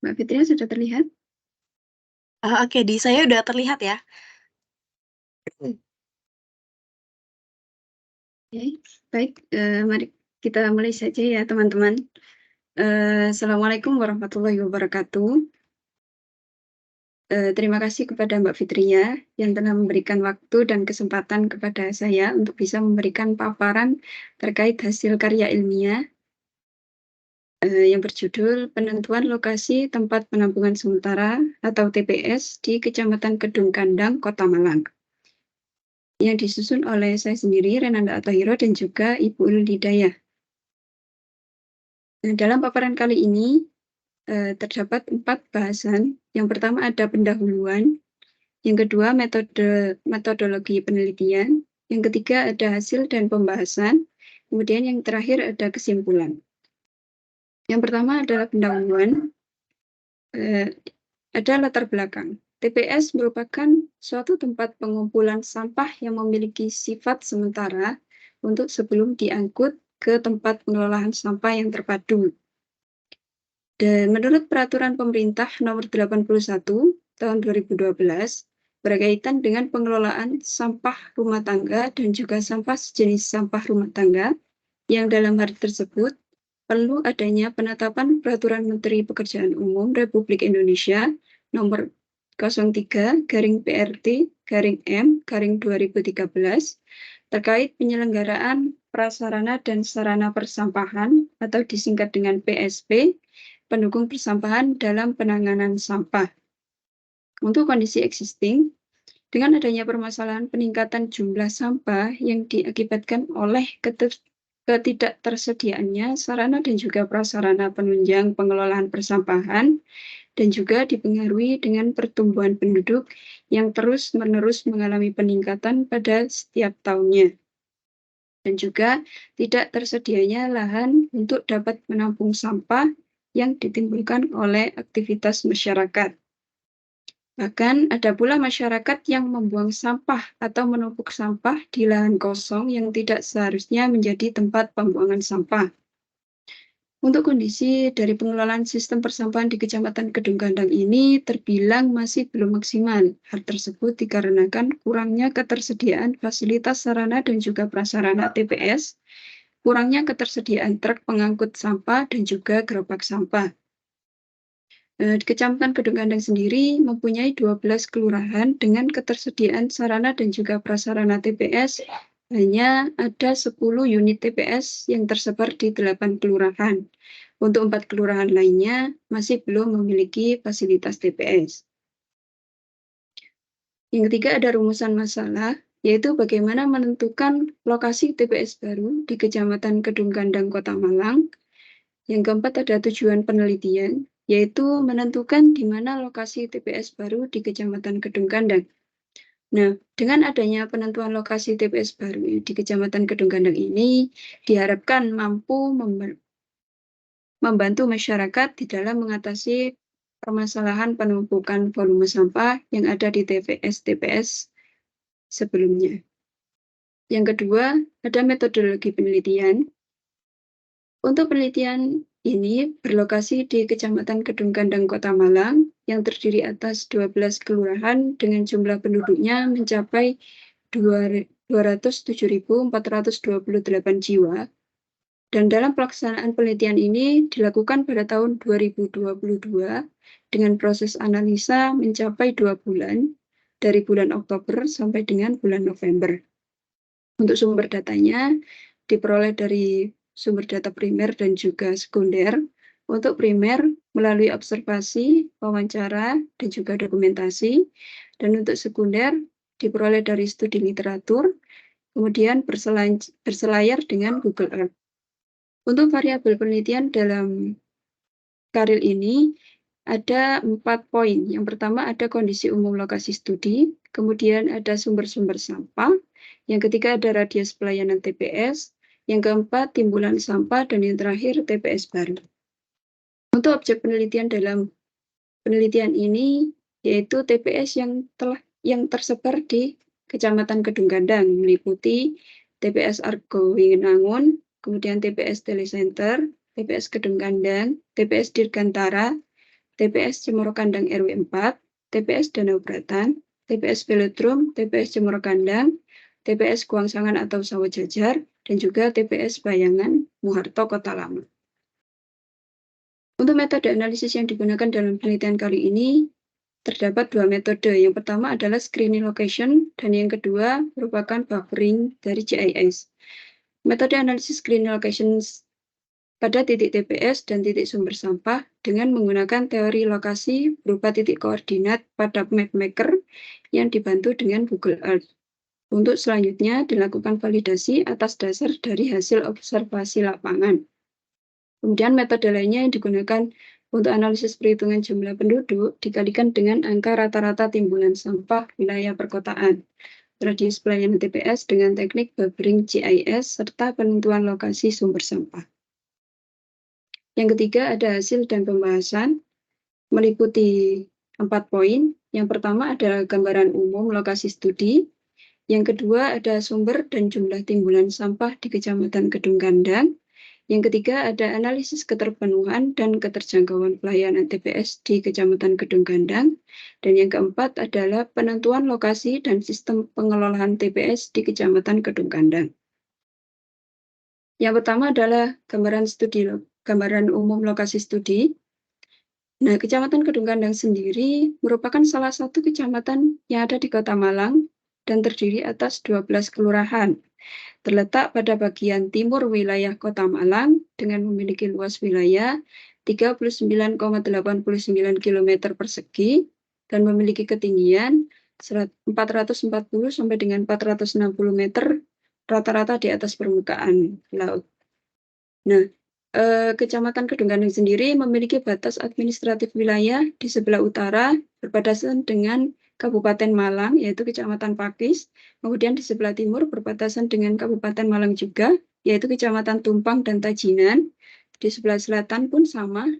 Mbak Fitria sudah terlihat? Oke, di saya udah terlihat ya. Oke, baik. Mari kita mulai saja ya, teman-teman. Assalamualaikum warahmatullahi wabarakatuh. Terima kasih kepada Mbak Fitria yang telah memberikan waktu dan kesempatan kepada saya untuk bisa memberikan paparan terkait hasil karya ilmiah yang berjudul Penentuan Lokasi Tempat Penampungan Sementara atau TPS di Kecamatan Kedung Kandang, Kota Malang, yang disusun oleh saya sendiri, Renanda Atahiro, dan juga Ibu Ul Hidayah. Nah, dalam paparan kali ini terdapat 4 bahasan. Yang pertama ada pendahuluan, yang kedua metodologi penelitian, yang ketiga ada hasil dan pembahasan, kemudian yang terakhir ada kesimpulan. Yang pertama adalah pendahuluan, ada latar belakang. TPS merupakan suatu tempat pengumpulan sampah yang memiliki sifat sementara untuk sebelum diangkut ke tempat pengelolaan sampah yang terpadu. Dan menurut Peraturan Pemerintah Nomor 81 Tahun 2012 berkaitan dengan pengelolaan sampah rumah tangga dan juga sampah sejenis sampah rumah tangga, yang dalam hal tersebut perlu adanya penetapan Peraturan Menteri Pekerjaan Umum Republik Indonesia Nomor 03-PRT-M-2013 terkait penyelenggaraan prasarana dan sarana persampahan atau disingkat dengan PSP, pendukung persampahan dalam penanganan sampah. Untuk kondisi existing, dengan adanya permasalahan peningkatan jumlah sampah yang diakibatkan oleh ketidaktersediaannya sarana dan juga prasarana penunjang pengelolaan persampahan, dan juga dipengaruhi dengan pertumbuhan penduduk yang terus-menerus mengalami peningkatan pada setiap tahunnya. Dan juga tidak tersedianya lahan untuk dapat menampung sampah yang ditimbulkan oleh aktivitas masyarakat. Bahkan ada pula masyarakat yang membuang sampah atau menumpuk sampah di lahan kosong yang tidak seharusnya menjadi tempat pembuangan sampah. Untuk kondisi dari pengelolaan sistem persampahan di Kecamatan Kedung Kandang ini terbilang masih belum maksimal. Hal tersebut dikarenakan kurangnya ketersediaan fasilitas sarana dan juga prasarana TPS, kurangnya ketersediaan truk pengangkut sampah dan juga gerobak sampah. Di Kecamatan Kedung Kandang sendiri mempunyai 12 kelurahan dengan ketersediaan sarana dan juga prasarana TPS hanya ada 10 unit TPS yang tersebar di 8 kelurahan. Untuk 4 kelurahan lainnya masih belum memiliki fasilitas TPS. Yang ketiga ada rumusan masalah, yaitu bagaimana menentukan lokasi TPS baru di Kecamatan Kedung Kandang, Kota Malang. Yang keempat ada tujuan penelitian, yaitu menentukan di mana lokasi TPS baru di Kecamatan Kedung Kandang. Nah, dengan adanya penentuan lokasi TPS baru di Kecamatan Kedung Kandang ini, diharapkan mampu membantu masyarakat di dalam mengatasi permasalahan penumpukan volume sampah yang ada di TPS-TPS sebelumnya. Yang kedua, ada metodologi penelitian. Untuk penelitian ini berlokasi di Kecamatan Kedung Kandang, Kota Malang, yang terdiri atas 12 kelurahan dengan jumlah penduduknya mencapai 207.428 jiwa. Dan dalam pelaksanaan penelitian ini dilakukan pada tahun 2022 dengan proses analisa mencapai 2 bulan, dari bulan Oktober sampai dengan bulan November. Untuk sumber datanya diperoleh dari sumber data primer dan juga sekunder. Untuk primer melalui observasi, wawancara, dan juga dokumentasi. Dan untuk sekunder diperoleh dari studi literatur, kemudian berselayar dengan Google Earth. Untuk variabel penelitian dalam karil ini ada 4 poin. Yang pertama ada kondisi umum lokasi studi, kemudian ada sumber-sumber sampah, yang ketiga ada radius pelayanan TPS, yang keempat timbulan sampah, dan yang terakhir TPS baru. Untuk objek penelitian dalam penelitian ini yaitu TPS yang tersebar di Kecamatan Kedung Kandang, meliputi TPS Argo Winangun, kemudian TPS Telecenter, TPS Kedung Kandang, TPS Dirgantara, TPS Cemoro Kandang RW 4, TPS Danau Bratan, TPS Velodrome, TPS Cemoro Kandang, TPS Guangsangan atau Sawah Jajar, dan juga TPS Bayangan Muharto Kota Lama. Untuk metode analisis yang digunakan dalam penelitian kali ini, terdapat dua metode. Yang pertama adalah screening location, dan yang kedua merupakan buffering dari GIS. Metode analisis screening location pada titik TPS dan titik sumber sampah dengan menggunakan teori lokasi berupa titik koordinat pada mapmaker yang dibantu dengan Google Earth. Untuk selanjutnya dilakukan validasi atas dasar dari hasil observasi lapangan. Kemudian metode lainnya yang digunakan untuk analisis perhitungan jumlah penduduk dikalikan dengan angka rata-rata timbunan sampah wilayah perkotaan, radius pelayanan TPS dengan teknik buffering GIS, serta penentuan lokasi sumber sampah. Yang ketiga ada hasil dan pembahasan meliputi 4 poin. Yang pertama adalah gambaran umum lokasi studi. Yang kedua ada sumber dan jumlah timbunan sampah di Kecamatan Kedung Kandang. Yang ketiga ada analisis keterpenuhan dan keterjangkauan pelayanan TPS di Kecamatan Kedung Kandang. Dan yang keempat adalah penentuan lokasi dan sistem pengelolaan TPS di Kecamatan Kedung Kandang. Yang pertama adalah gambaran umum lokasi studi. Nah, Kecamatan Kedung Kandang sendiri merupakan salah satu kecamatan yang ada di Kota Malang dan terdiri atas 12 kelurahan. Terletak pada bagian timur wilayah Kota Malang dengan memiliki luas wilayah 39,89 km persegi dan memiliki ketinggian 440 sampai dengan 460 meter rata-rata di atas permukaan laut. Nah, Kecamatan Kedung Kandang sendiri memiliki batas administratif wilayah di sebelah utara berbatasan dengan Kabupaten Malang, yaitu Kecamatan Pakis. Kemudian di sebelah timur berbatasan dengan Kabupaten Malang juga, yaitu Kecamatan Tumpang dan Tajinan. Di sebelah selatan pun sama,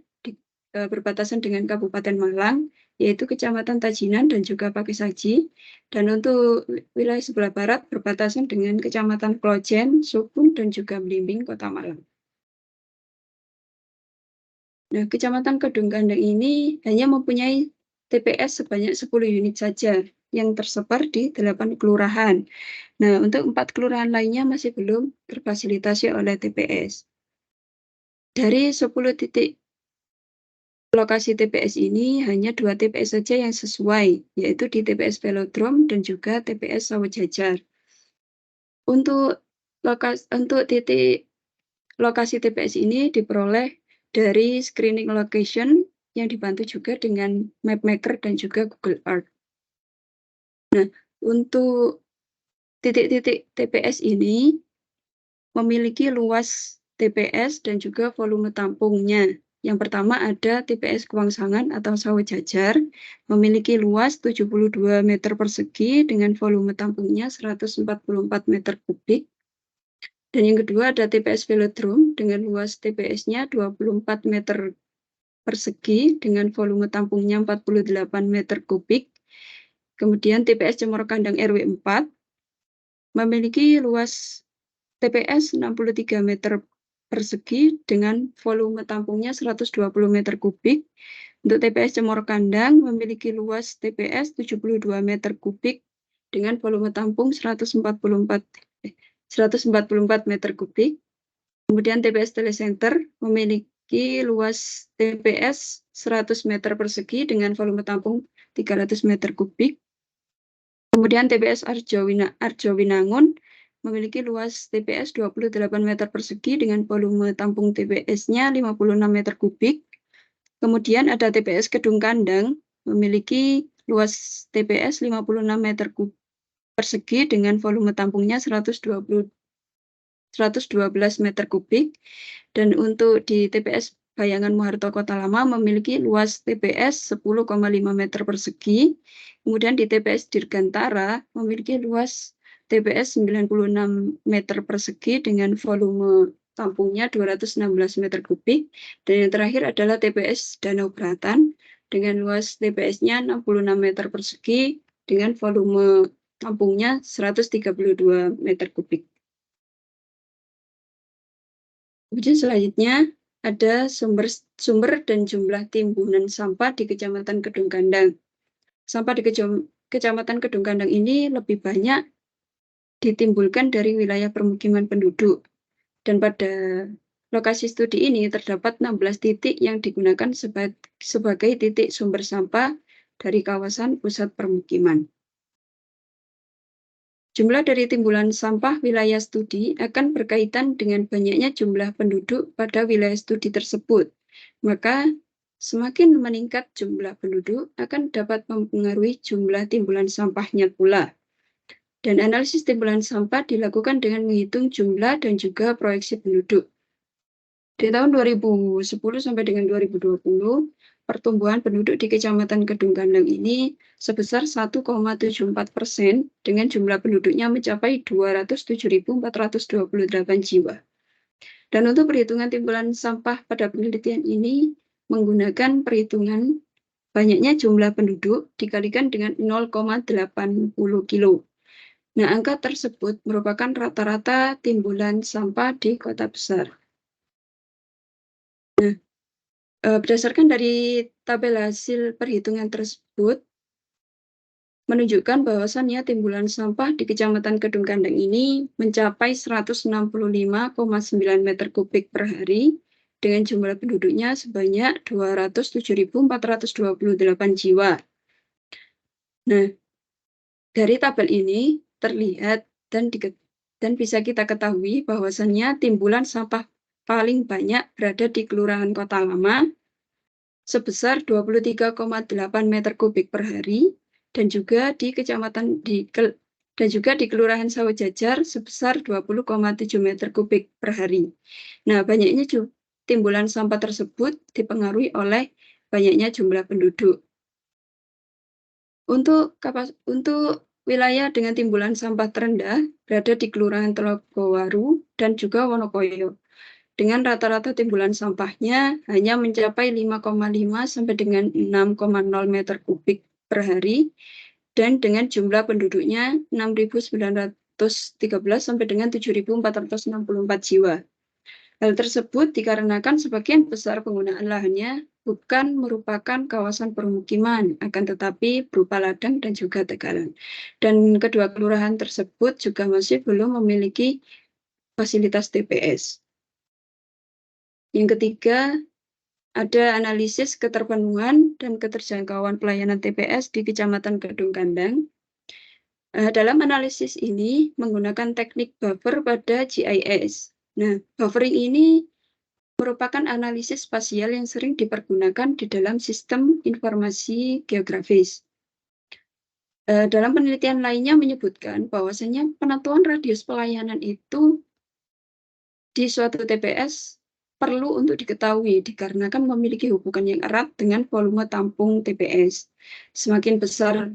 berbatasan dengan Kabupaten Malang, yaitu Kecamatan Tajinan dan juga Pakis Haji. Dan untuk wilayah sebelah barat berbatasan dengan Kecamatan Klojen, Sukung, dan juga Blimbing, Kota Malang. Nah, Kecamatan Kedung Kandang ini hanya mempunyai TPS sebanyak 10 unit saja yang tersebar di 8 kelurahan. Nah, untuk 4 kelurahan lainnya masih belum terfasilitasi oleh TPS. Dari 10 titik lokasi TPS ini hanya 2 TPS saja yang sesuai, yaitu di TPS Velodrome dan juga TPS Sawah Jajar. Untuk titik lokasi TPS ini diperoleh dari screening location yang dibantu juga dengan mapmaker dan juga Google Earth. Nah, untuk titik-titik TPS ini memiliki luas TPS dan juga volume tampungnya. Yang pertama ada TPS Guangsangan atau Sawah Jajar, memiliki luas 72 meter persegi dengan volume tampungnya 144 meter kubik. Dan yang kedua ada TPS Velodrome dengan luas TPS-nya 24 meter persegi dengan volume tampungnya 48 meter kubik. Kemudian TPS Cemoro Kandang RW 4 memiliki luas TPS 63 meter persegi dengan volume tampungnya 120 meter kubik. Untuk TPS Cemoro Kandang memiliki luas TPS 72 meter kubik dengan volume tampung 144 meter kubik. Kemudian TPS Telecenter memiliki luas TPS 100 meter persegi dengan volume tampung 300 meter kubik. Kemudian TPS Arjowinangun memiliki luas TPS 28 meter persegi dengan volume tampung TPS-nya 56 meter kubik. Kemudian ada TPS Kedung Kandang memiliki luas TPS 56 meter persegi dengan volume tampungnya 112 meter kubik. Dan untuk di TPS Bayangan Muharto Kota Lama memiliki luas TPS 10,5 meter persegi. Kemudian di TPS Dirgantara memiliki luas TPS 96 meter persegi dengan volume tampungnya 216 meter kubik. Dan yang terakhir adalah TPS Danau Bratan dengan luas TPS-nya 66 meter persegi dengan volume tampungnya 132 meter kubik. Kemudian selanjutnya ada sumber dan jumlah timbunan sampah di Kecamatan Kedung Gandang. Sampah di Kecamatan Kedung Gandang ini lebih banyak ditimbulkan dari wilayah permukiman penduduk. Dan pada lokasi studi ini terdapat 16 titik yang digunakan sebagai titik sumber sampah dari kawasan pusat permukiman. Jumlah dari timbulan sampah wilayah studi akan berkaitan dengan banyaknya jumlah penduduk pada wilayah studi tersebut. Maka, semakin meningkat jumlah penduduk akan dapat mempengaruhi jumlah timbulan sampahnya pula. Dan analisis timbulan sampah dilakukan dengan menghitung jumlah dan juga proyeksi penduduk. Di tahun 2010 sampai dengan 2020, pertumbuhan penduduk di Kecamatan Kedung Gandang ini sebesar 1,74% dengan jumlah penduduknya mencapai 207.428 jiwa. Dan untuk perhitungan timbulan sampah pada penelitian ini menggunakan perhitungan banyaknya jumlah penduduk dikalikan dengan 0,80 kilo. Nah, angka tersebut merupakan rata-rata timbulan sampah di kota besar. Nah, berdasarkan dari tabel hasil perhitungan tersebut, menunjukkan bahwasannya timbulan sampah di Kecamatan Kedung Gandang ini mencapai 165,9 meter kubik per hari dengan jumlah penduduknya sebanyak 207.428 jiwa. Nah, dari tabel ini terlihat dan bisa kita ketahui bahwasannya timbulan sampah paling banyak berada di Kelurahan Kota Lama sebesar 23,8 meter kubik per hari dan juga di Kelurahan Sawah Jajar sebesar 20,7 meter kubik per hari. Nah, banyaknya timbulan sampah tersebut dipengaruhi oleh banyaknya jumlah penduduk. Untuk wilayah dengan timbulan sampah terendah berada di Kelurahan Telogowaru dan juga Wonokoyo. Dengan rata-rata timbulan sampahnya hanya mencapai 5,5 sampai dengan 6,0 meter kubik per hari dan dengan jumlah penduduknya 6.913 sampai dengan 7.464 jiwa. Hal tersebut dikarenakan sebagian besar penggunaan lahannya bukan merupakan kawasan permukiman, akan tetapi berupa ladang dan juga tegalan. Dan kedua kelurahan tersebut juga masih belum memiliki fasilitas TPS. Yang ketiga, ada analisis keterpenuhan dan keterjangkauan pelayanan TPS di Kecamatan Kedung Gandang. Dalam analisis ini menggunakan teknik buffer pada GIS. Nah, buffering ini merupakan analisis spasial yang sering dipergunakan di dalam sistem informasi geografis. Dalam penelitian lainnya menyebutkan bahwasanya penentuan radius pelayanan itu di suatu TPS perlu untuk diketahui dikarenakan memiliki hubungan yang erat dengan volume tampung TPS. Semakin besar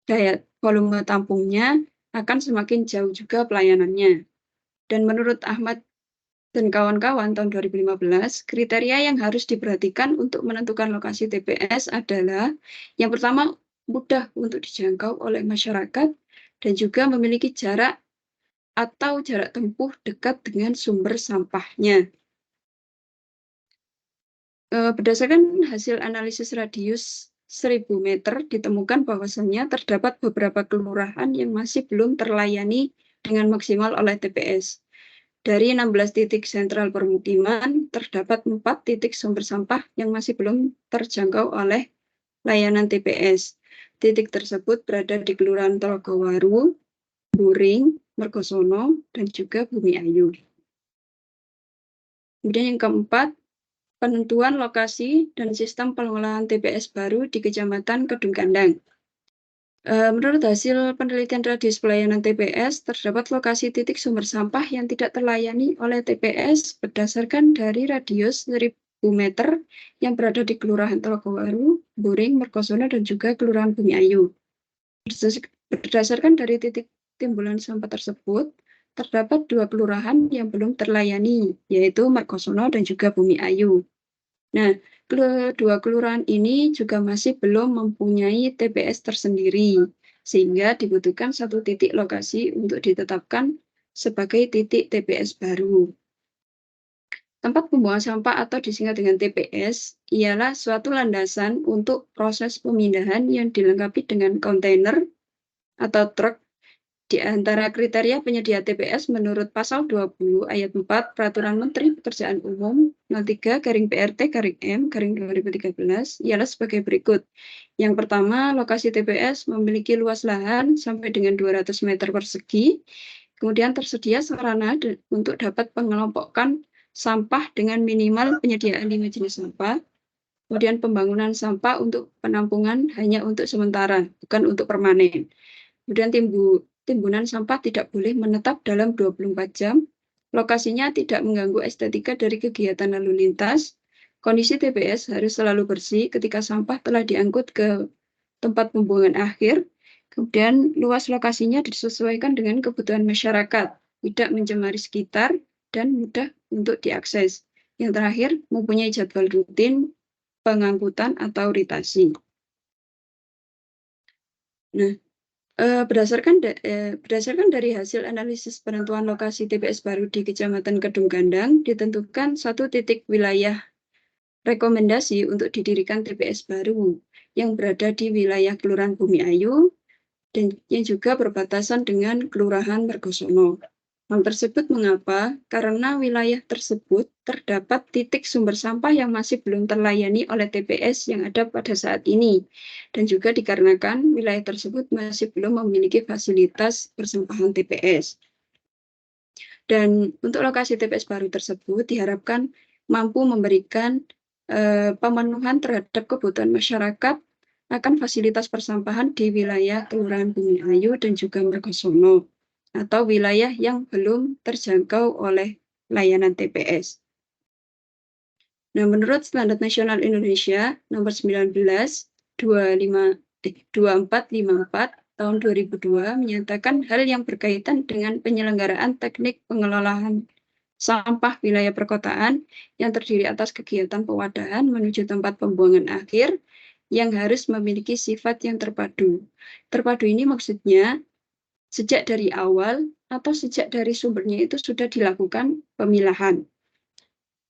daya volume tampungnya, akan semakin jauh juga pelayanannya. Dan menurut Ahmad dan kawan-kawan tahun 2015, kriteria yang harus diperhatikan untuk menentukan lokasi TPS adalah yang pertama, mudah untuk dijangkau oleh masyarakat dan juga memiliki jarak atau jarak tempuh dekat dengan sumber sampahnya. Berdasarkan hasil analisis radius 1.000 meter, ditemukan bahwasannya terdapat beberapa kelurahan yang masih belum terlayani dengan maksimal oleh TPS. Dari 16 titik sentral permukiman, terdapat 4 titik sumber sampah yang masih belum terjangkau oleh layanan TPS. Titik tersebut berada di Kelurahan Telogowaru, Buring, Mergosono, dan juga Bumi Ayu. Kemudian yang keempat, penentuan lokasi dan sistem pengelolaan TPS baru di Kecamatan Kedung Gandang. Menurut hasil penelitian radius pelayanan TPS, terdapat lokasi titik sumber sampah yang tidak terlayani oleh TPS berdasarkan dari radius 1.000 meter yang berada di Kelurahan Telogowaru, Buring, Mergosono, dan juga Kelurahan Bumi Ayu. Berdasarkan dari titik timbulan sampah tersebut, terdapat 2 kelurahan yang belum terlayani, yaitu Mergosono dan juga Bumi Ayu. Nah, kedua kelurahan ini juga masih belum mempunyai TPS tersendiri, sehingga dibutuhkan 1 titik lokasi untuk ditetapkan sebagai titik TPS baru. Tempat pembuangan sampah atau disingkat dengan TPS ialah suatu landasan untuk proses pemindahan yang dilengkapi dengan kontainer atau truk. Di antara kriteria penyedia TPS menurut Pasal 20 Ayat 4 Peraturan Menteri Pekerjaan Umum 03-PT-M-2013 ialah sebagai berikut. Yang pertama, lokasi TPS memiliki luas lahan sampai dengan 200 meter persegi. Kemudian tersedia sarana untuk dapat mengelompokkan sampah dengan minimal penyediaan 5 jenis sampah. Kemudian pembangunan sampah untuk penampungan hanya untuk sementara, bukan untuk permanen. Kemudian timbunan sampah tidak boleh menetap dalam 24 jam. Lokasinya tidak mengganggu estetika dari kegiatan lalu lintas. Kondisi TPS harus selalu bersih ketika sampah telah diangkut ke tempat pembuangan akhir. Kemudian luas lokasinya disesuaikan dengan kebutuhan masyarakat, tidak mencemari sekitar, dan mudah untuk diakses. Yang terakhir, mempunyai jadwal rutin pengangkutan atau ritasi. Nah, berdasarkan dari hasil analisis penentuan lokasi TPS baru di Kecamatan Kedung Gandang, ditentukan satu titik wilayah rekomendasi untuk didirikan TPS baru yang berada di wilayah Kelurahan Bumi Ayu dan yang juga berbatasan dengan Kelurahan Mergosono. Hal tersebut mengapa? Karena wilayah tersebut terdapat titik sumber sampah yang masih belum terlayani oleh TPS yang ada pada saat ini. Dan juga dikarenakan wilayah tersebut masih belum memiliki fasilitas persampahan TPS. Dan untuk lokasi TPS baru tersebut diharapkan mampu memberikan pemenuhan terhadap kebutuhan masyarakat akan fasilitas persampahan di wilayah Kelurahan Bumi Ayu dan juga Mergosono atau wilayah yang belum terjangkau oleh layanan TPS. Nah, menurut Standar Nasional Indonesia nomor 19 2454 tahun 2002 menyatakan hal yang berkaitan dengan penyelenggaraan teknik pengelolaan sampah wilayah perkotaan yang terdiri atas kegiatan pewadahan menuju tempat pembuangan akhir yang harus memiliki sifat yang terpadu. Terpadu ini maksudnya sejak dari awal atau sejak dari sumbernya itu sudah dilakukan pemilahan.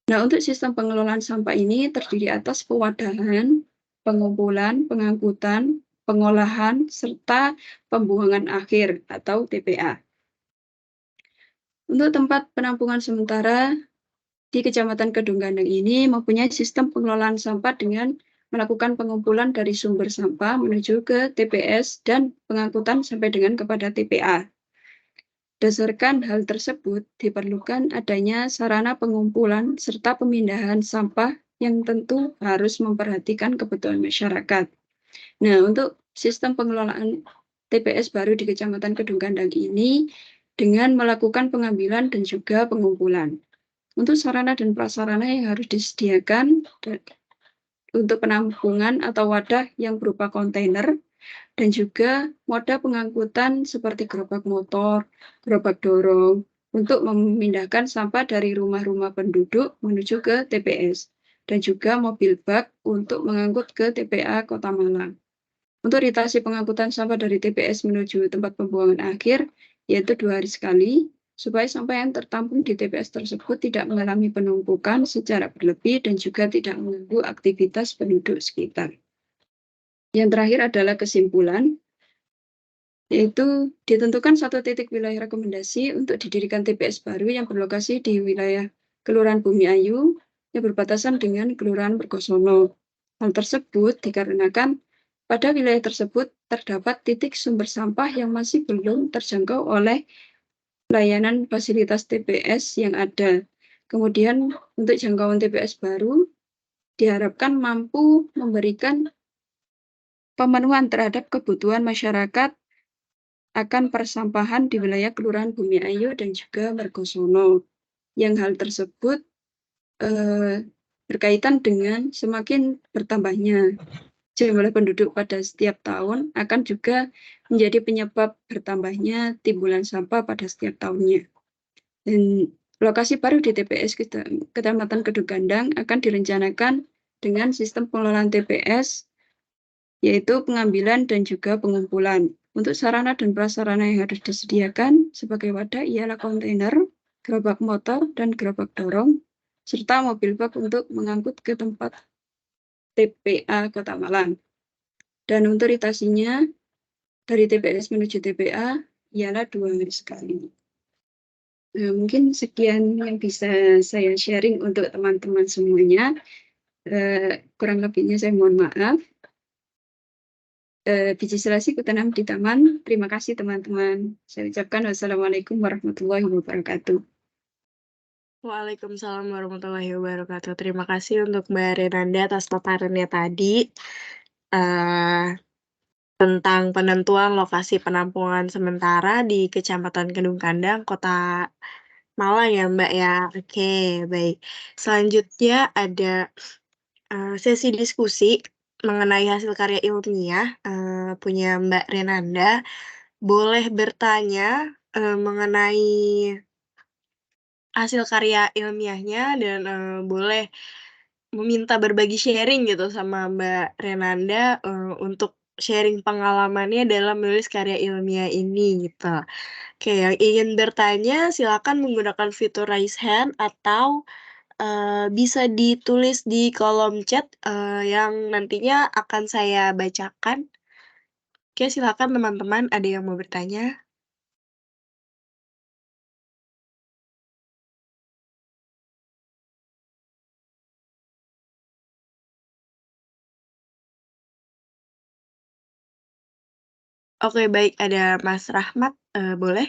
Nah, untuk sistem pengelolaan sampah ini terdiri atas pewadahan, pengumpulan, pengangkutan, pengolahan, serta pembuangan akhir atau TPA. Untuk tempat penampungan sementara di Kecamatan Kedung Gandang ini mempunyai sistem pengelolaan sampah dengan melakukan pengumpulan dari sumber sampah menuju ke TPS dan pengangkutan sampai dengan kepada TPA. Berdasarkan hal tersebut, diperlukan adanya sarana pengumpulan serta pemindahan sampah yang tentu harus memperhatikan kebutuhan masyarakat. Nah, untuk sistem pengelolaan TPS baru di Kecamatan Kedung Gandang ini dengan melakukan pengambilan dan juga pengumpulan. Untuk sarana dan prasarana yang harus disediakan untuk penampungan atau wadah yang berupa kontainer dan juga moda pengangkutan seperti gerobak motor, gerobak dorong untuk memindahkan sampah dari rumah-rumah penduduk menuju ke TPS dan juga mobil bak untuk mengangkut ke TPA Kota Malang. Untuk ritasi pengangkutan sampah dari TPS menuju tempat pembuangan akhir, yaitu 2 hari sekali, supaya sampah yang tertampung di TPS tersebut tidak mengalami penumpukan secara berlebih dan juga tidak mengganggu aktivitas penduduk sekitar. Yang terakhir adalah kesimpulan, yaitu ditentukan satu titik wilayah rekomendasi untuk didirikan TPS baru yang berlokasi di wilayah Kelurahan Bumi Ayu yang berbatasan dengan Kelurahan Mergosono. Hal tersebut dikarenakan pada wilayah tersebut terdapat titik sumber sampah yang masih belum terjangkau oleh layanan fasilitas TPS yang ada. Kemudian untuk jangkauan TPS baru diharapkan mampu memberikan pemenuhan terhadap kebutuhan masyarakat akan persampahan di wilayah Kelurahan Bumi Ayu dan juga Mergosono. Yang hal tersebut berkaitan dengan semakin bertambahnya jumlah penduduk pada setiap tahun akan juga menjadi penyebab bertambahnya timbulan sampah pada setiap tahunnya. Dan lokasi baru di TPS Kecamatan Kedung Gandang akan direncanakan dengan sistem pengelolaan TPS, yaitu pengambilan dan juga pengumpulan. Untuk sarana dan prasarana yang harus disediakan sebagai wadah ialah kontainer, gerobak motor, dan gerobak dorong. serta mobil bak untuk mengangkut ke tempat TPA Kota Malang. Dan untuk ritasinya dari TPS menuju TPA ialah 2 hari sekali. Mungkin sekian yang bisa saya sharing untuk teman-teman semuanya. Kurang lebihnya saya mohon maaf. Biji selasi kutanam di taman. Terima kasih teman-teman. Saya ucapkan wassalamualaikum warahmatullahi wabarakatuh. Waalaikumsalam warahmatullahi wabarakatuh. Terima kasih untuk Mbak Renanda atas paparannya tadi tentang penentuan lokasi penampungan sementara di Kecamatan Kedung Kandang, Kota Malang ya Mbak ya. Oke, baik. Selanjutnya ada sesi diskusi mengenai hasil karya ilmiah punya Mbak Renanda. Boleh bertanya mengenai hasil karya ilmiahnya dan boleh meminta berbagi sharing gitu sama Mbak Renanda untuk sharing pengalamannya dalam menulis karya ilmiah ini gitu. Oke, yang ingin bertanya silakan menggunakan fitur raise hand atau bisa ditulis di kolom chat yang nantinya akan saya bacakan. Oke, silakan teman-teman, ada yang mau bertanya? Oke, baik, ada Mas Rahmat, boleh?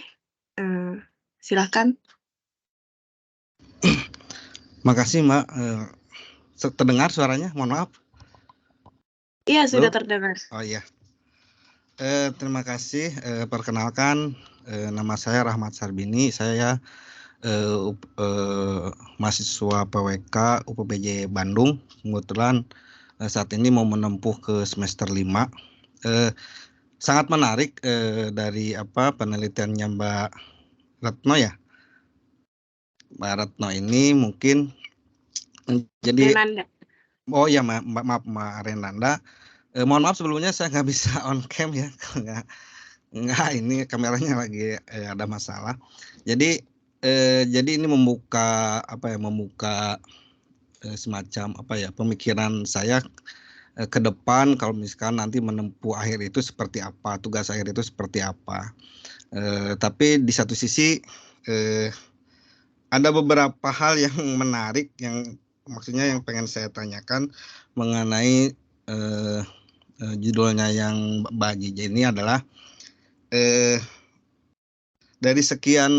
Silahkan. Makasih Mbak, terdengar suaranya? Mohon maaf. Iya, sudah Halo? terdengar. Oh iya. Terima kasih, perkenalkan, nama saya Rahmat Sarbini, saya mahasiswa PWK UPBJ Bandung, kebetulan saat ini mau menempuh ke semester 5. Sangat menarik dari penelitiannya Mbak Retno ya. Mbak Retno ini mungkin menjadi Renanda. oh ya maaf Mbak Renanda. Mohon maaf sebelumnya saya nggak bisa on cam ya, nggak ini kameranya lagi ada masalah. Jadi ini membuka semacam pemikiran saya ke depan kalau misalkan nanti menempuh akhir itu seperti apa, tugas akhir itu seperti apa. Tapi di satu sisi ada beberapa hal yang menarik yang maksudnya yang pengen saya tanyakan mengenai judulnya yang Mbak Jiji ini adalah dari sekian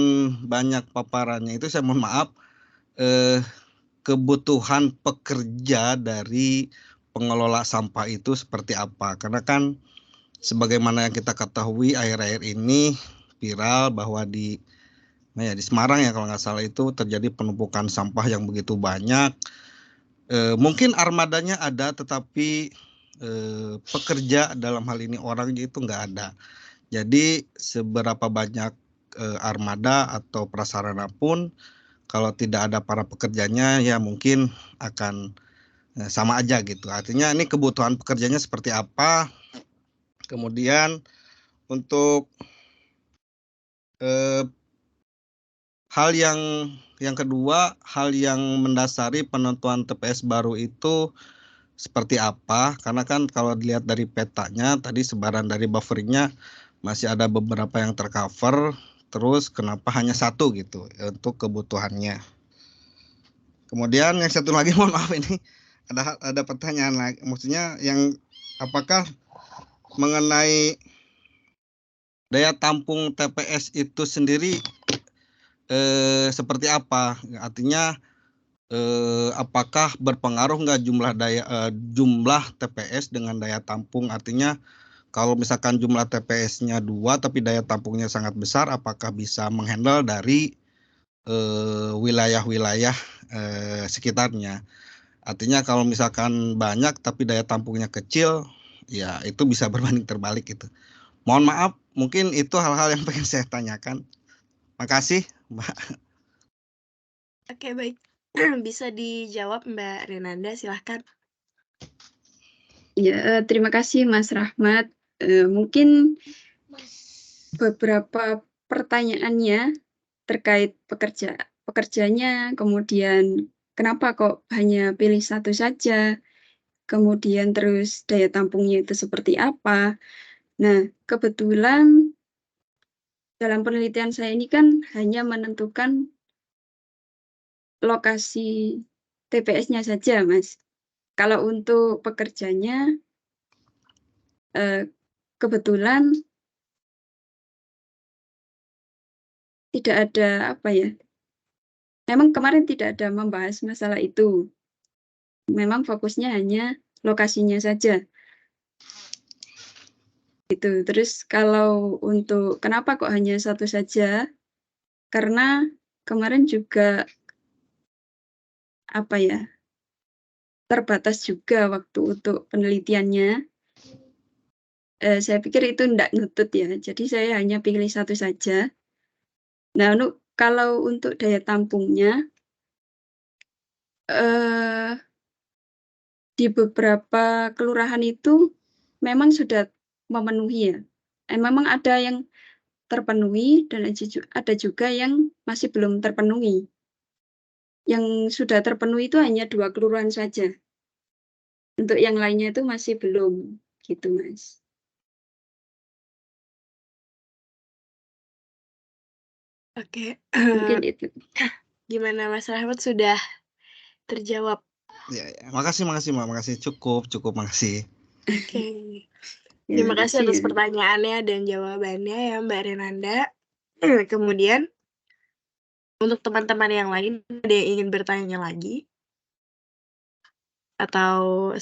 banyak paparannya itu saya mohon maaf kebutuhan pekerja dari pengelola sampah itu seperti apa, karena kan sebagaimana yang kita ketahui akhir-akhir ini viral bahwa di Semarang ya kalau nggak salah itu terjadi penumpukan sampah yang begitu banyak. Mungkin armadanya ada tetapi pekerja dalam hal ini orang itu nggak ada. Jadi seberapa banyak armada atau prasarana pun kalau tidak ada para pekerjanya ya mungkin akan sama aja gitu. Artinya ini kebutuhan pekerjanya seperti apa. Kemudian untuk hal yang kedua, hal yang mendasari penentuan TPS baru itu seperti apa? Karena kan kalau dilihat dari petanya tadi sebaran dari bufferingnya masih ada beberapa yang tercover, terus kenapa hanya satu gitu untuk kebutuhannya. Kemudian yang satu lagi mohon maaf ini ada pertanyaan lagi, maksudnya yang apakah mengenai daya tampung TPS itu sendiri seperti apa? Artinya apakah berpengaruh nggak jumlah TPS dengan daya tampung? Artinya kalau misalkan jumlah TPS-nya 2 tapi daya tampungnya sangat besar, apakah bisa menghandle dari wilayah-wilayah sekitarnya? Artinya kalau misalkan banyak tapi daya tampungnya kecil, ya itu bisa berbanding terbalik gitu. Mohon maaf, mungkin itu hal-hal yang pengen saya tanyakan. Makasih, Mbak. Oke, baik. Bisa dijawab Mbak Renanda, silahkan. Ya, terima kasih Mas Rahmat. Mungkin beberapa pertanyaannya terkait pekerjanya, kemudian kenapa kok hanya pilih satu saja, kemudian terus daya tampungnya itu seperti apa. Nah, kebetulan dalam penelitian saya ini kan hanya menentukan lokasi TPS-nya saja, Mas. Kalau untuk pekerjanya, kebetulan tidak ada, apa ya, memang kemarin tidak ada membahas masalah itu. Memang fokusnya hanya lokasinya saja, gitu. Terus kalau untuk kenapa kok hanya satu saja, karena kemarin juga, apa ya, terbatas juga waktu untuk penelitiannya. Saya pikir itu ndak nutut ya, jadi saya hanya pilih satu saja. Nah, kalau untuk daya tampungnya, eee, di beberapa kelurahan itu memang sudah memenuhi ya. Memang ada yang terpenuhi dan ada juga yang masih belum terpenuhi. Yang sudah terpenuhi itu hanya 2 kelurahan saja. Untuk yang lainnya itu masih belum, gitu, Mas. Oke, Mungkin itu. gimana Mas Rahmat, sudah terjawab? Ya, makasih, Mbak, makasih. Cukup, makasih. Oke. Ya, Terima kasih makasih atas ya. pertanyaannya dan jawabannya ya Mbak Renanda. Kemudian untuk teman-teman yang lain, ada yang ingin bertanya lagi? Atau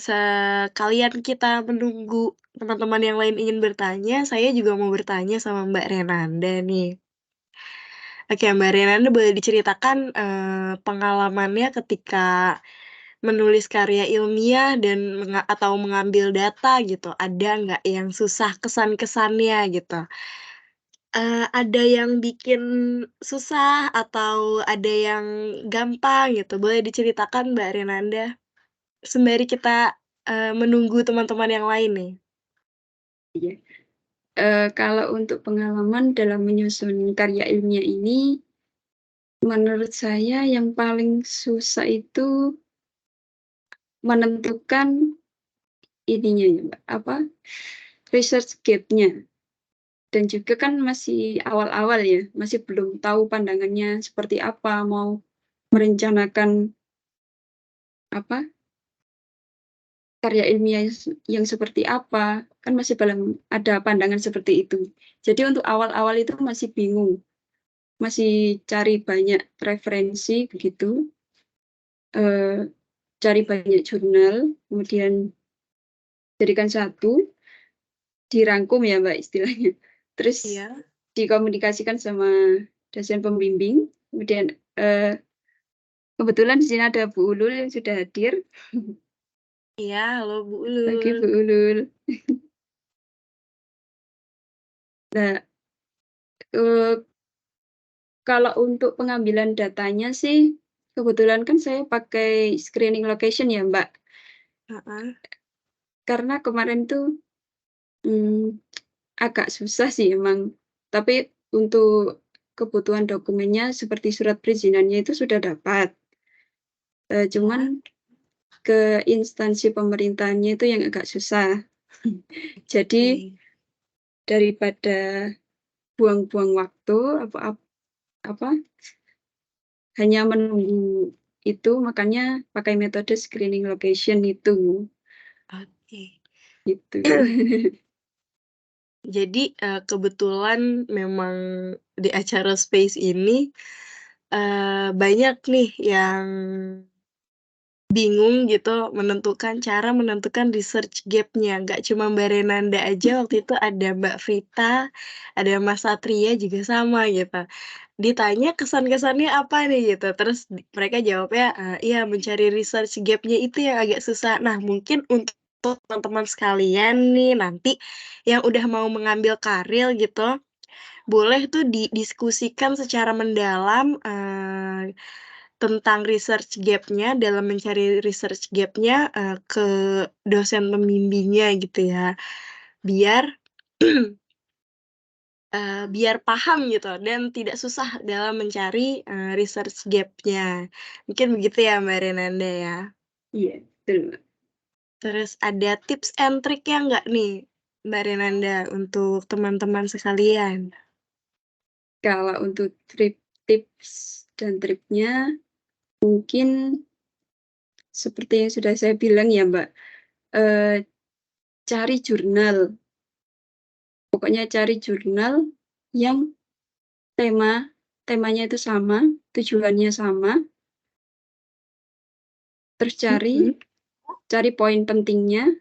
sekalian kita menunggu teman-teman yang lain ingin bertanya, saya juga mau bertanya sama Mbak Renanda nih. Oke, Mbak Renanda boleh diceritakan, pengalamannya ketika menulis karya ilmiah dan atau mengambil data gitu, ada nggak yang susah kesan-kesannya gitu? Ada yang bikin susah atau ada yang gampang gitu, boleh diceritakan Mbak Renanda? Sembari kita, menunggu teman-teman yang lain nih. Iya. Kalau untuk pengalaman dalam menyusun karya ilmiah ini, menurut saya yang paling susah itu menentukan ininya ya, Mbak, apa, research gap-nya. Dan juga kan masih awal-awal ya, masih belum tahu pandangannya seperti apa, mau merencanakan apa, karya ilmiah yang seperti apa, kan masih belum ada pandangan seperti itu. Jadi untuk awal-awal itu masih bingung, masih cari banyak referensi begitu, cari banyak jurnal, kemudian jadikan satu, dirangkum ya Mbak istilahnya. Terus Iya. dikomunikasikan sama dosen pembimbing, kemudian, kebetulan di sini ada Bu Ulul yang sudah hadir. Iya, halo Bu Pagi Ulul. Bu Ulul. Nah, eee, kalau untuk pengambilan datanya sih, kebetulan kan saya pakai screening location ya Mbak, Heeh. karena kemarin tuh, mmm, agak susah sih emang, tapi untuk kebutuhan dokumennya seperti surat perizinannya itu sudah dapat, cuman Iya. ke instansi pemerintahannya itu yang agak susah. Jadi Oke. daripada buang-buang waktu apa, hanya menunggu itu, makanya pakai metode screening location itu, Oke. gitu. Jadi, kebetulan memang di acara Space ini, banyak nih yang bingung gitu cara menentukan research gap-nya, nggak cuma Mbak Renanda aja, waktu itu ada Mbak Frita, ada Mas Satria juga sama gitu. Ditanya kesan-kesannya apa nih gitu, terus mereka jawabnya, iya mencari research gap-nya itu yang agak susah. Nah mungkin untuk teman-teman sekalian nih nanti yang udah mau mengambil karir gitu, boleh tuh didiskusikan secara mendalam, tentang research gap-nya, dalam mencari research gap-nya, ke dosen pembimbingnya gitu ya. Biar biar paham gitu dan tidak susah dalam mencari, research gap-nya. Mungkin begitu ya Mbak Renanda ya? Iya, betul, Mbak. Terus ada tips and triknya nggak nih Mbak Renanda untuk teman-teman sekalian? Kalau untuk tips dan triknya mungkin seperti yang sudah saya bilang ya, Mbak, cari jurnal. Pokoknya cari jurnal yang temanya itu sama, tujuannya sama, terus cari poin pentingnya,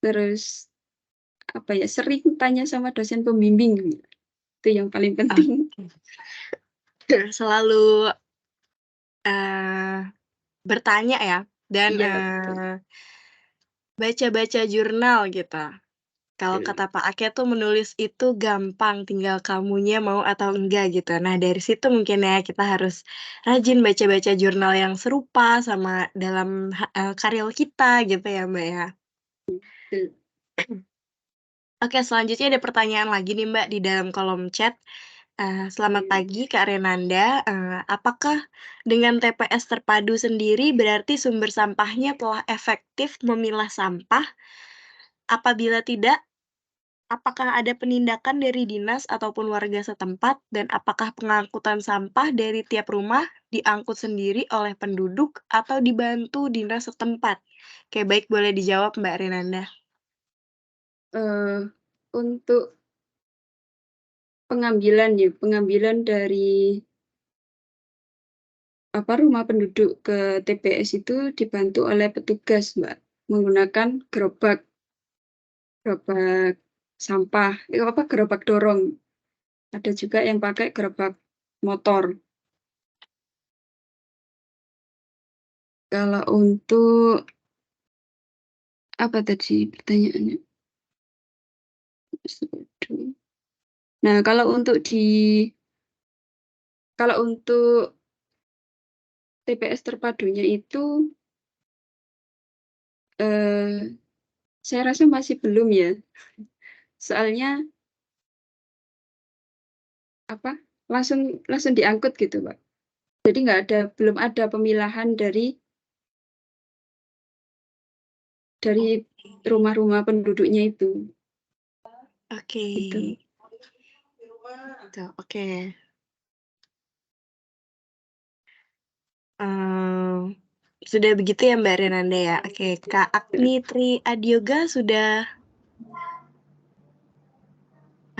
terus apa ya, sering tanya sama dosen pembimbing, itu yang paling penting. Selalu, bertanya ya dan, Iya, betul. baca-baca jurnal gitu. Kalau Betul. kata Pak Ake tuh menulis itu gampang, tinggal kamunya mau atau enggak gitu. Nah dari situ mungkin ya kita harus rajin baca-baca jurnal yang serupa sama dalam karya kita gitu ya, Mbak, ya. Betul. Oke selanjutnya ada pertanyaan lagi nih, Mbak, di dalam kolom chat. Selamat pagi Kak Renanda, apakah dengan TPS terpadu sendiri berarti sumber sampahnya telah efektif memilah sampah? Apabila tidak, apakah ada penindakan dari dinas ataupun warga setempat? Dan apakah pengangkutan sampah dari tiap rumah diangkut sendiri oleh penduduk atau dibantu dinas setempat? Oke baik boleh dijawab Mbak Renanda. Untuk pengambilan dari rumah penduduk ke TPS itu dibantu oleh petugas, Mbak, menggunakan gerobak sampah, gerobak dorong. Ada juga yang pakai gerobak motor. Kalau untuk apa tadi pertanyaannya? Nah, kalau untuk TPS terpadunya itu, saya rasa masih belum ya. Soalnya langsung diangkut gitu, Pak. Jadi belum ada pemilahan dari rumah-rumah penduduknya itu. Oke. Gitu. Gitu, oke. Sudah begitu ya Mbak Renanda ya? Oke, Kak Agni Tri Adioga sudah?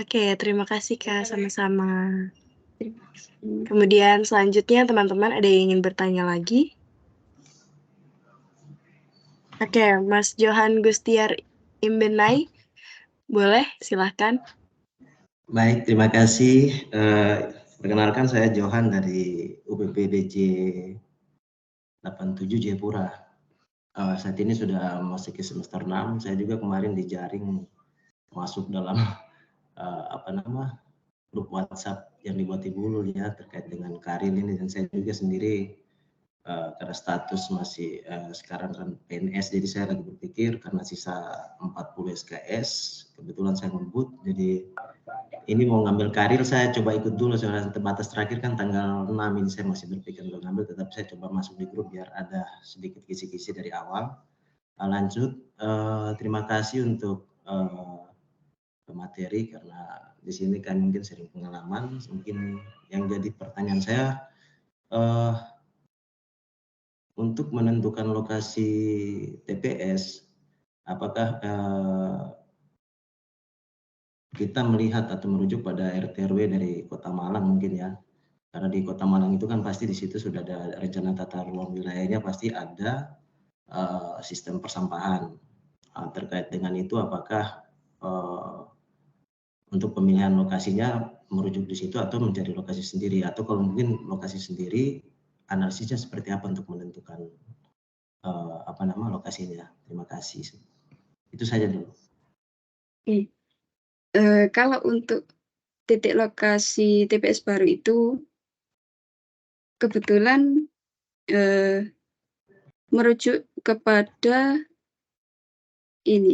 Oke, terima kasih Kak, sama-sama. Terima kasih. Kemudian selanjutnya teman-teman ada yang ingin bertanya lagi? Oke, Mas Johan Gustiar Imbenai, boleh silahkan. Baik, terima kasih. Perkenalkan saya Johan dari UPPBC 87 Jayapura. Saat ini sudah memasuki semester 6. Saya juga kemarin dijaring masuk dalam grup WhatsApp yang dibuat Ibu Lul ya terkait dengan karir ini, dan saya juga sendiri karena status masih sekarang kan PNS, jadi saya lagi berpikir karena sisa 40 SKS kebetulan saya ngebut, jadi ini mau ngambil karir saya coba ikut dulu. Soalnya batas terakhir kan tanggal 6 ini, saya masih berpikir untuk ngambil, tetap saya coba masuk di grup biar ada sedikit kisi-kisi dari awal. Lanjut, terima kasih untuk materi karena di sini kan mungkin sering pengalaman. Mungkin yang jadi pertanyaan saya, untuk menentukan lokasi TPS, apakah kita melihat atau merujuk pada RT/RW dari Kota Malang mungkin ya? Karena di Kota Malang itu kan pasti di situ sudah ada rencana tata ruang wilayahnya, pasti ada sistem persampahan. Terkait dengan itu, apakah untuk pemilihan lokasinya merujuk di situ atau mencari lokasi sendiri, atau kalau mungkin lokasi sendiri analisisnya seperti apa untuk menentukan lokasinya? Terima kasih. Itu saja dulu. Oke. Kalau untuk titik lokasi TPS baru itu kebetulan merujuk kepada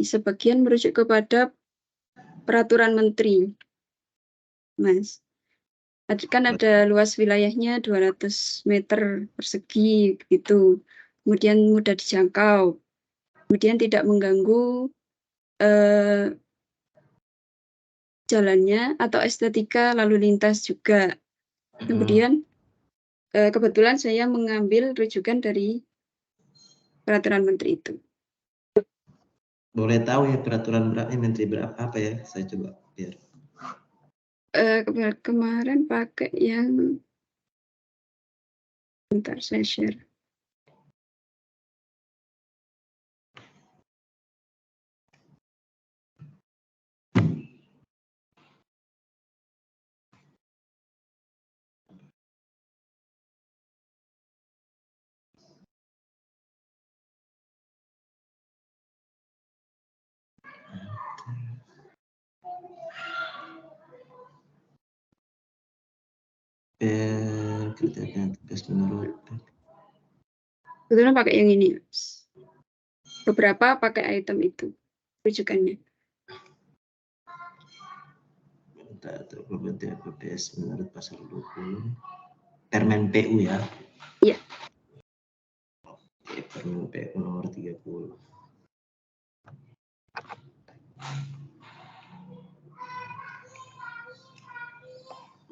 sebagian merujuk kepada peraturan menteri, Mas. Kan ada luas wilayahnya 200 meter persegi gitu. Kemudian mudah dijangkau. Kemudian tidak mengganggu jalannya atau estetika lalu lintas juga. Kemudian kebetulan saya mengambil rujukan dari peraturan menteri itu. Boleh tahu ya peraturan menteri berapa apa ya? Saya coba biar. Kemarin pakai yang bentar saya share. Kerjanya tugas menurut. Kebetulan pakai yang ini. Beberapa pakai item itu rujukannya. PPS menurut pasal 20 Permen PU ya. Iya. Oke, Permen PU nomor 30.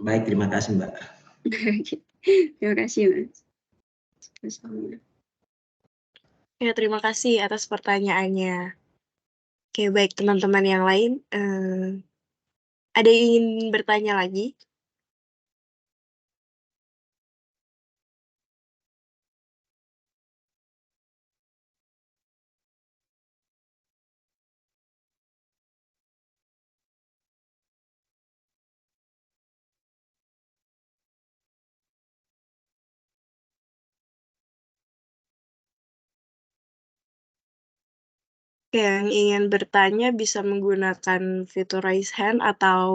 Baik, terima kasih Mbak. Terima kasih Mas. Ya, terima kasih atas pertanyaannya. Oke, baik teman-teman yang lain, ada yang ingin bertanya lagi? Yang ingin bertanya bisa menggunakan fitur raise hand atau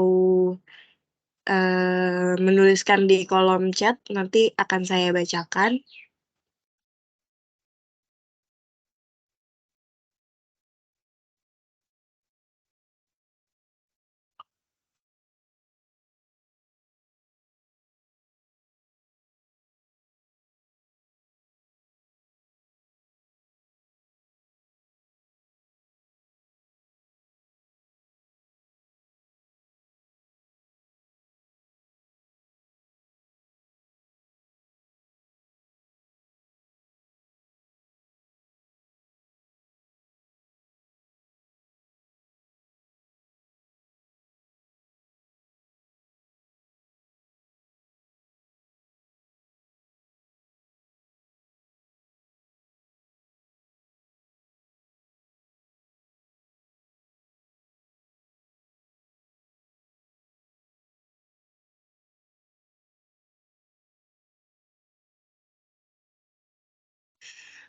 menuliskan di kolom chat, nanti akan saya bacakan.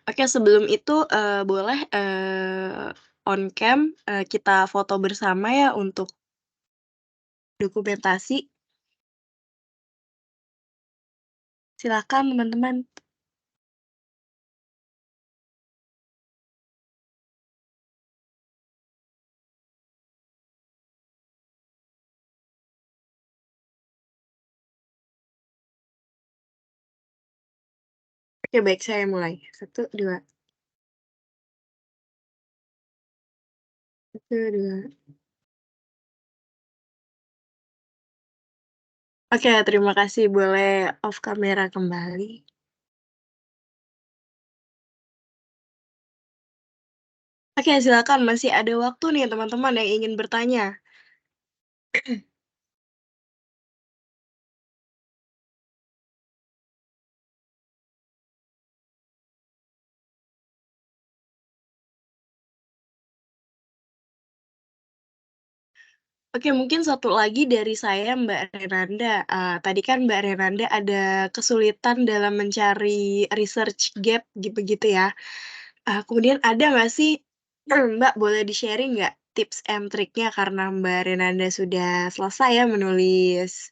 Oke, sebelum itu, boleh, on cam, kita foto bersama ya untuk dokumentasi. Silakan teman-teman. Oke, baik, saya mulai. 1, 2. 1, 2. Oke, terima kasih. Boleh off kamera kembali. Oke, silakan. Masih ada waktu nih teman-teman yang ingin bertanya. Oke, mungkin satu lagi dari saya, Mbak Renanda. Tadi kan Mbak Renanda ada kesulitan dalam mencari research gap begitu ya. Kemudian ada nggak sih, Mbak boleh di-sharing nggak tips and triknya karena Mbak Renanda sudah selesai ya menulis,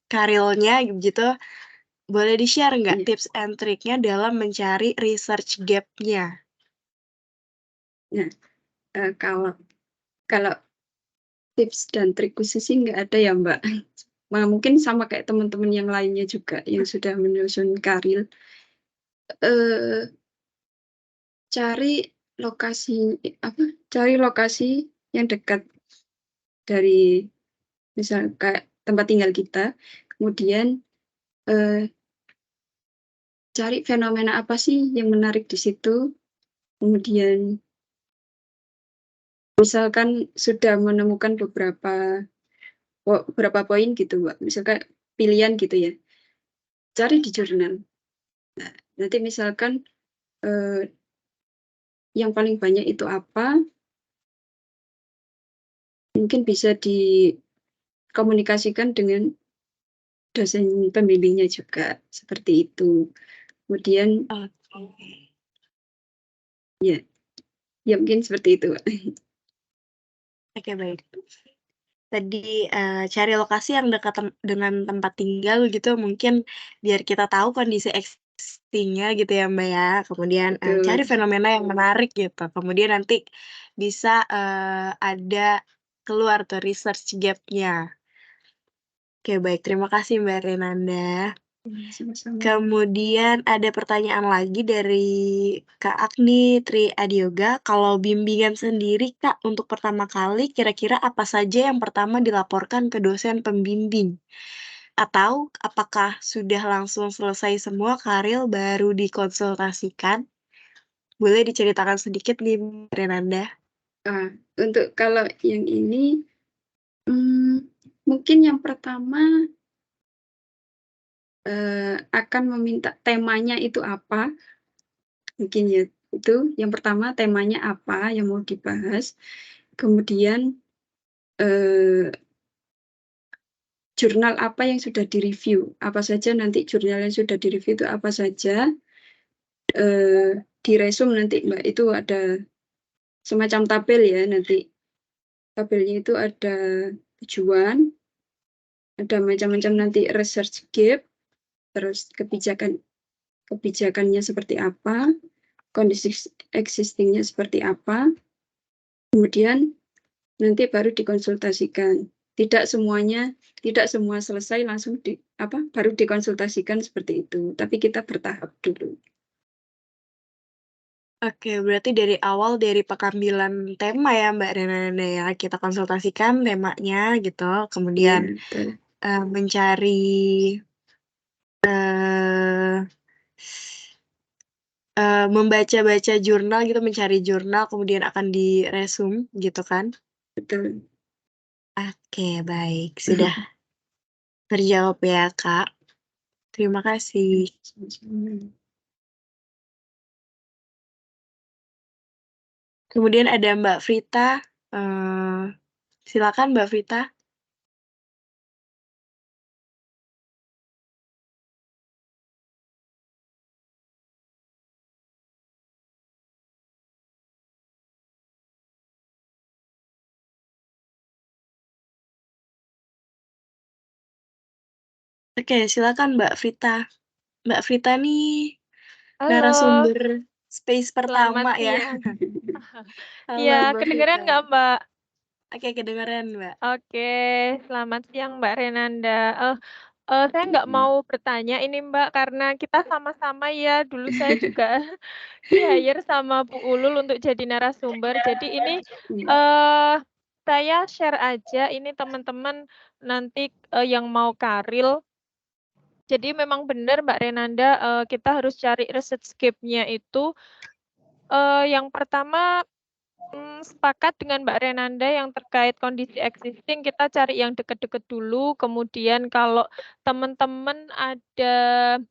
karilnya gitu, boleh di-share nggak Iya. tips and triknya dalam mencari research gap-nya? Nah, kalau Kalau tips dan trik khusus sih nggak ada ya Mbak. Mungkin sama kayak teman-teman yang lainnya juga yang sudah menyusun karir. Cari cari lokasi yang dekat dari misal kayak tempat tinggal kita, kemudian cari fenomena apa sih yang menarik di situ, kemudian misalkan sudah menemukan beberapa poin gitu Mbak, misalkan pilihan gitu ya, cari di jurnal. Nah, nanti misalkan yang paling banyak itu apa, mungkin bisa dikomunikasikan dengan dosen pembimbingnya juga, seperti itu. Kemudian Oke. ya mungkin seperti itu, Mbak. Oke, baik. Tadi, cari lokasi yang dekat dengan tempat tinggal gitu mungkin biar kita tahu kondisi existing-nya gitu ya, Mbak, ya. Kemudian, cari Betul. fenomena yang menarik gitu. Kemudian nanti bisa, ada keluar tuh research gap-nya. Oke, baik. Terima kasih, Mbak Renanda. Sama-sama. Kemudian ada pertanyaan lagi dari Kak Agni Tri Adioga, kalau bimbingan sendiri Kak, untuk pertama kali kira-kira apa saja yang pertama dilaporkan ke dosen pembimbing? Atau apakah sudah langsung selesai semua karil baru dikonsultasikan? Boleh diceritakan sedikit nih Mbak Renanda? Untuk kalau yang ini, mungkin yang pertama akan meminta temanya itu apa, mungkin ya, itu yang pertama temanya apa yang mau dibahas, kemudian jurnal apa yang sudah direview, apa saja nanti jurnal yang sudah direview itu apa saja, di resume nanti Mbak, itu ada semacam tabel ya nanti. Tabelnya itu ada tujuan, ada macam-macam nanti research gap, terus kebijakannya seperti apa, kondisi existing-nya seperti apa, kemudian nanti baru dikonsultasikan. Tidak semua selesai langsung baru dikonsultasikan seperti itu, tapi kita bertahap dulu. Oke, berarti dari awal dari pengambilan tema ya Mbak Renanda ya, kita konsultasikan temanya gitu, Iya, kemudian betul. mencari membaca-baca jurnal gitu, mencari jurnal kemudian akan diresum gitu kan? Betul. Oke, baik, sudah terjawab ya Kak. Terima kasih. Sama-sama. Kemudian ada Mbak Frita, silakan Mbak Frita. Oke, silakan Mbak Frita. Mbak Frita nih Halo, narasumber space selamat pertama ya. siang. Halo Iya, Mbak kedengeran Frita. nggak, Mbak? Oke, kedengeran Mbak. Oke, selamat siang Mbak Renanda. Saya nggak mau bertanya ini Mbak, karena kita sama-sama ya, dulu saya juga di-hire sama Bu Ulul untuk jadi narasumber. Jadi ini saya share aja, ini teman-teman nanti yang mau karil. Jadi memang benar Mbak Renanda, kita harus cari research gap-nya itu. Yang pertama, sepakat dengan Mbak Renanda yang terkait kondisi existing, kita cari yang deket-deket dulu, kemudian kalau teman-teman ada,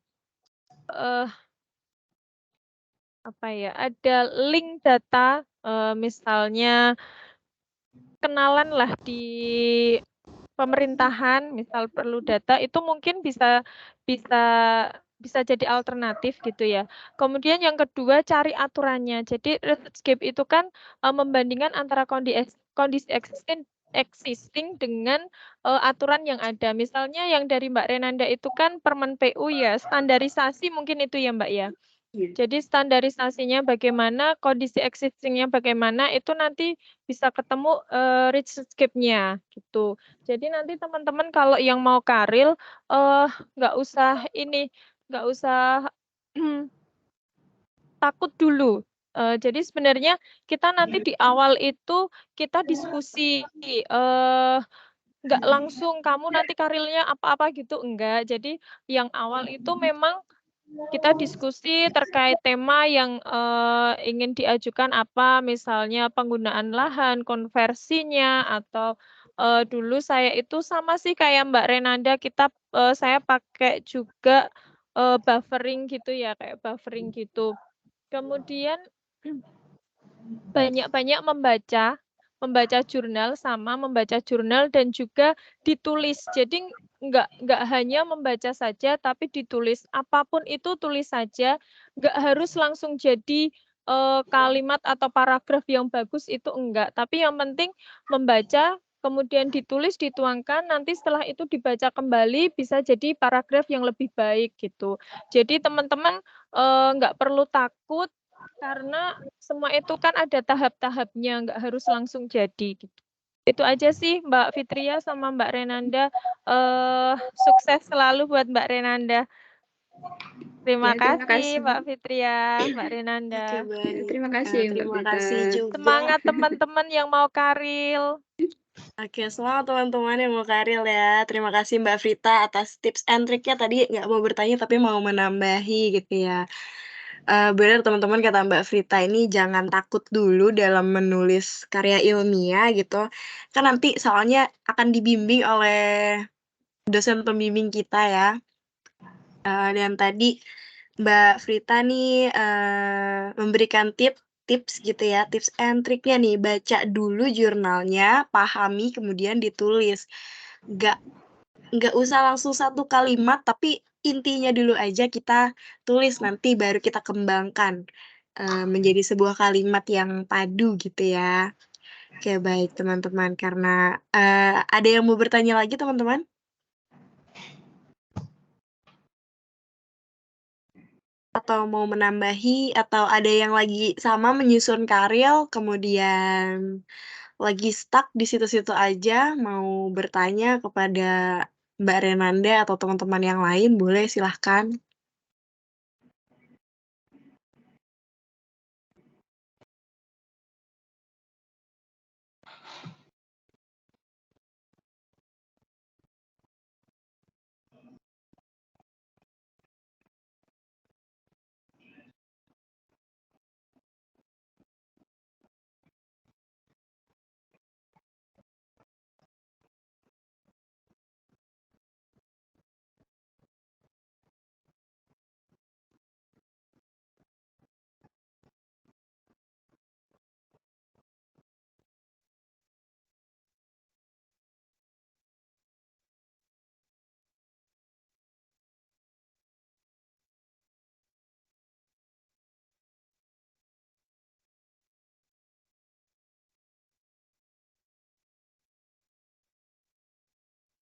ada link data, misalnya kenalan lah di pemerintahan, misal perlu data, itu mungkin bisa jadi alternatif gitu ya. Kemudian yang kedua cari aturannya. Jadi research gap itu kan membandingkan antara kondisi existing dengan aturan yang ada. Misalnya yang dari Mbak Renanda itu kan Permen PU ya, standarisasi mungkin itu ya Mbak ya. Iya. Jadi standarisasinya bagaimana, kondisi existing-nya bagaimana, itu nanti bisa ketemu, research gap-nya, gitu. Jadi nanti teman-teman kalau yang mau karil, nggak usah ini, nggak usah takut dulu. Jadi sebenarnya kita nanti di awal itu kita diskusi, nggak langsung kamu nanti karirnya apa-apa gitu, enggak. Jadi yang awal itu memang kita diskusi terkait tema yang, ingin diajukan apa, misalnya penggunaan lahan, konversinya, atau, dulu saya itu sama sih kayak Mbak Renanda, saya pakai juga, buffering gitu ya, kayak buffering gitu. Kemudian banyak-banyak membaca jurnal dan juga ditulis. Jadi nggak hanya membaca saja, tapi ditulis. Apapun itu tulis saja, nggak harus langsung jadi, kalimat atau paragraf yang bagus itu enggak. Tapi yang penting membaca, kemudian ditulis, dituangkan, nanti setelah itu dibaca kembali bisa jadi paragraf yang lebih baik gitu. Jadi teman-teman, nggak perlu takut karena semua itu kan ada tahap-tahapnya, nggak harus langsung jadi gitu. Itu aja sih Mbak Fitria sama Mbak Renanda. Sukses selalu buat Mbak Renanda. Terima Ya, terima kasih kasih. Mbak Fitria, Mbak Renanda. Oke, baik. Terima kasih, Mbak Terima Prita. kasih juga. Semangat teman-teman yang mau karil. Oke, semangat teman-teman yang mau karil ya. Terima kasih Mbak Frita atas tips and triknya tadi nggak mau bertanya tapi mau menambahi gitu ya. Benar teman-teman kata Mbak Frita ini jangan takut dulu dalam menulis karya ilmiah gitu. Kan nanti soalnya akan dibimbing oleh dosen pembimbing kita ya. Dan tadi Mbak Frita nih memberikan tips gitu ya, tips and triknya nih, baca dulu jurnalnya, pahami, kemudian ditulis. Nggak usah langsung satu kalimat, tapi intinya dulu aja kita tulis, nanti baru kita kembangkan menjadi sebuah kalimat yang padu gitu ya. Oke, baik teman-teman, karena ada yang mau bertanya lagi teman-teman? Atau mau menambahi, atau ada yang lagi sama menyusun karya, kemudian lagi stuck di situ-situ aja, mau bertanya kepada Mbak Renanda atau teman-teman yang lain, boleh silahkan.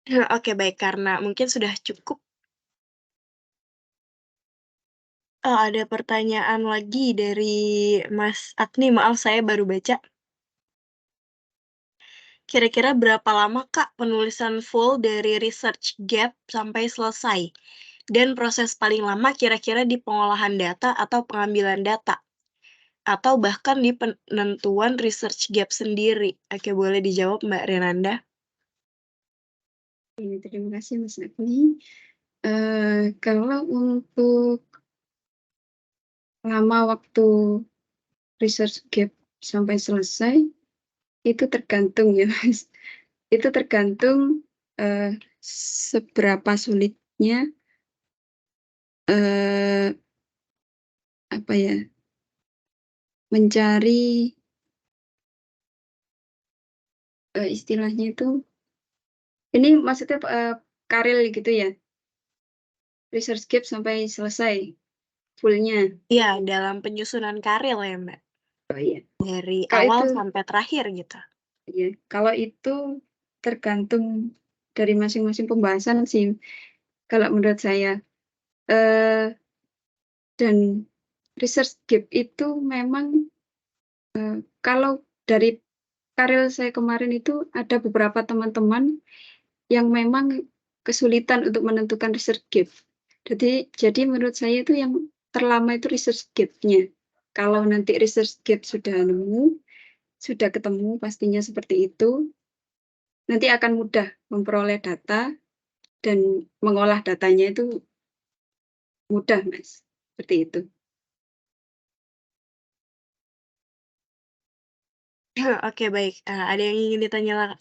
Oke, baik, karena mungkin sudah cukup. Ada pertanyaan lagi dari Mas Agni, maaf saya baru baca. Kira-kira berapa lama Kak penulisan full dari research gap sampai selesai? Dan proses paling lama kira-kira di pengolahan data atau pengambilan data? Atau bahkan di penentuan research gap sendiri? Oke, boleh dijawab Mbak Renanda. Terima kasih Mas Agni. Kalau untuk lama waktu research gap sampai selesai, itu tergantung ya Mas. Itu tergantung seberapa sulitnya apa ya, mencari istilahnya itu, ini maksudnya karil gitu ya? Research gap sampai selesai full-nya? Iya, dalam penyusunan karya ya Mbak? Oh iya. Dari Kalau awal itu, sampai terakhir gitu? iya, kalau itu tergantung dari masing-masing pembahasan sih, kalau menurut saya. Dan research gap itu memang, kalau dari karir saya kemarin itu ada beberapa teman-teman yang memang kesulitan untuk menentukan research gap. Jadi menurut saya itu yang terlama itu research gap-nya. Kalau nanti research gap sudah nemu, sudah ketemu pastinya seperti itu, nanti akan mudah memperoleh data dan mengolah datanya itu mudah, Mas, seperti itu. Oke baik, ada yang ingin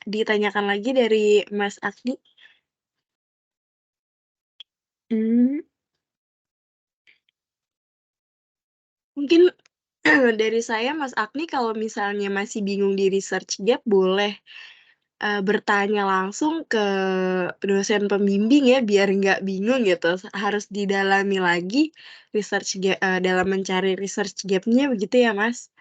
ditanyakan lagi dari Mas Agni? Mungkin dari saya Mas Agni kalau misalnya masih bingung di research gap boleh, bertanya langsung ke dosen pembimbing ya biar nggak bingung gitu, harus didalami lagi dalam mencari research gap-nya begitu ya, Mas?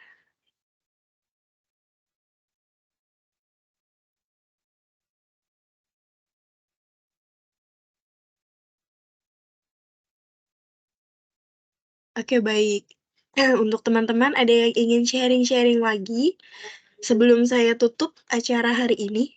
Oke baik. Untuk teman-teman ada yang ingin sharing-sharing lagi sebelum saya tutup acara hari ini?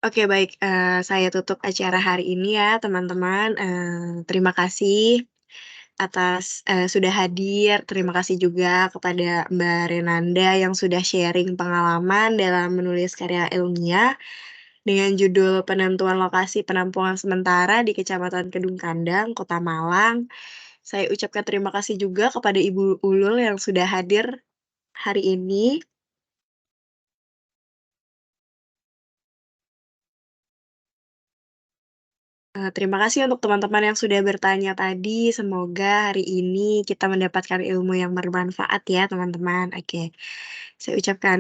Oke baik, saya tutup acara hari ini ya teman-teman, terima kasih atas, sudah hadir, terima kasih juga kepada Mbak Renanda yang sudah sharing pengalaman dalam menulis karya ilmiah dengan judul Penentuan Lokasi Penampungan Sementara di Kecamatan Kedung Kandang, Kota Malang. Saya ucapkan terima kasih juga kepada Ibu Ulul yang sudah hadir hari ini. Terima kasih untuk teman-teman yang sudah bertanya tadi, semoga hari ini kita mendapatkan ilmu yang bermanfaat ya teman-teman. Oke, saya ucapkan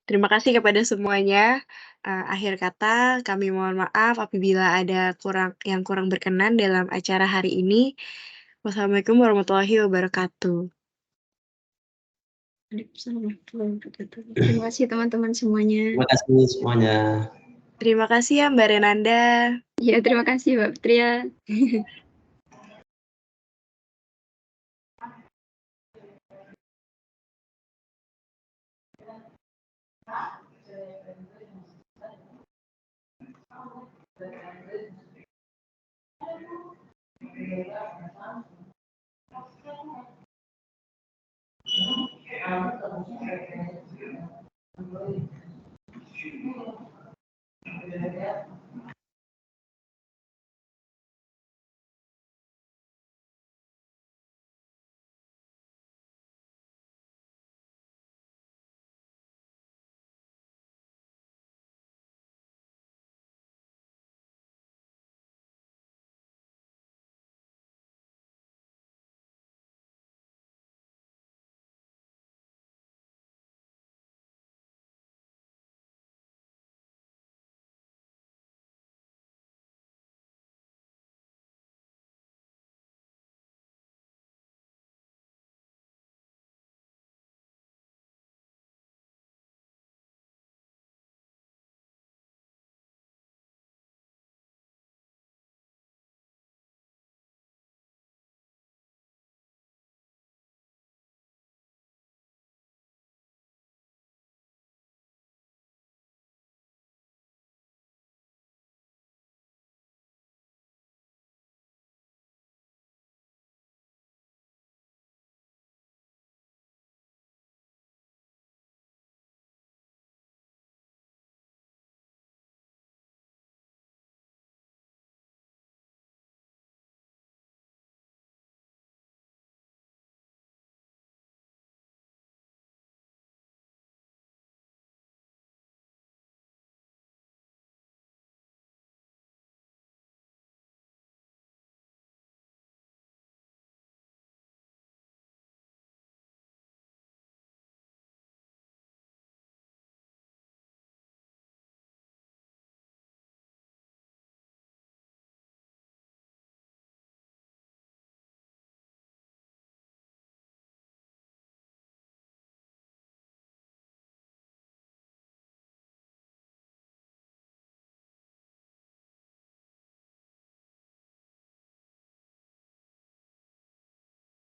terima kasih kepada semuanya. Akhir kata kami mohon maaf apabila ada yang kurang berkenan dalam acara hari ini. Wassalamualaikum warahmatullahi wabarakatuh. Waalaikumsalam warahmatullahi wabarakatuh. Terima kasih teman-teman semuanya. Terima kasih semuanya. Terima kasih ya Mbak Renanda. Ya, terima kasih Mbak Putria.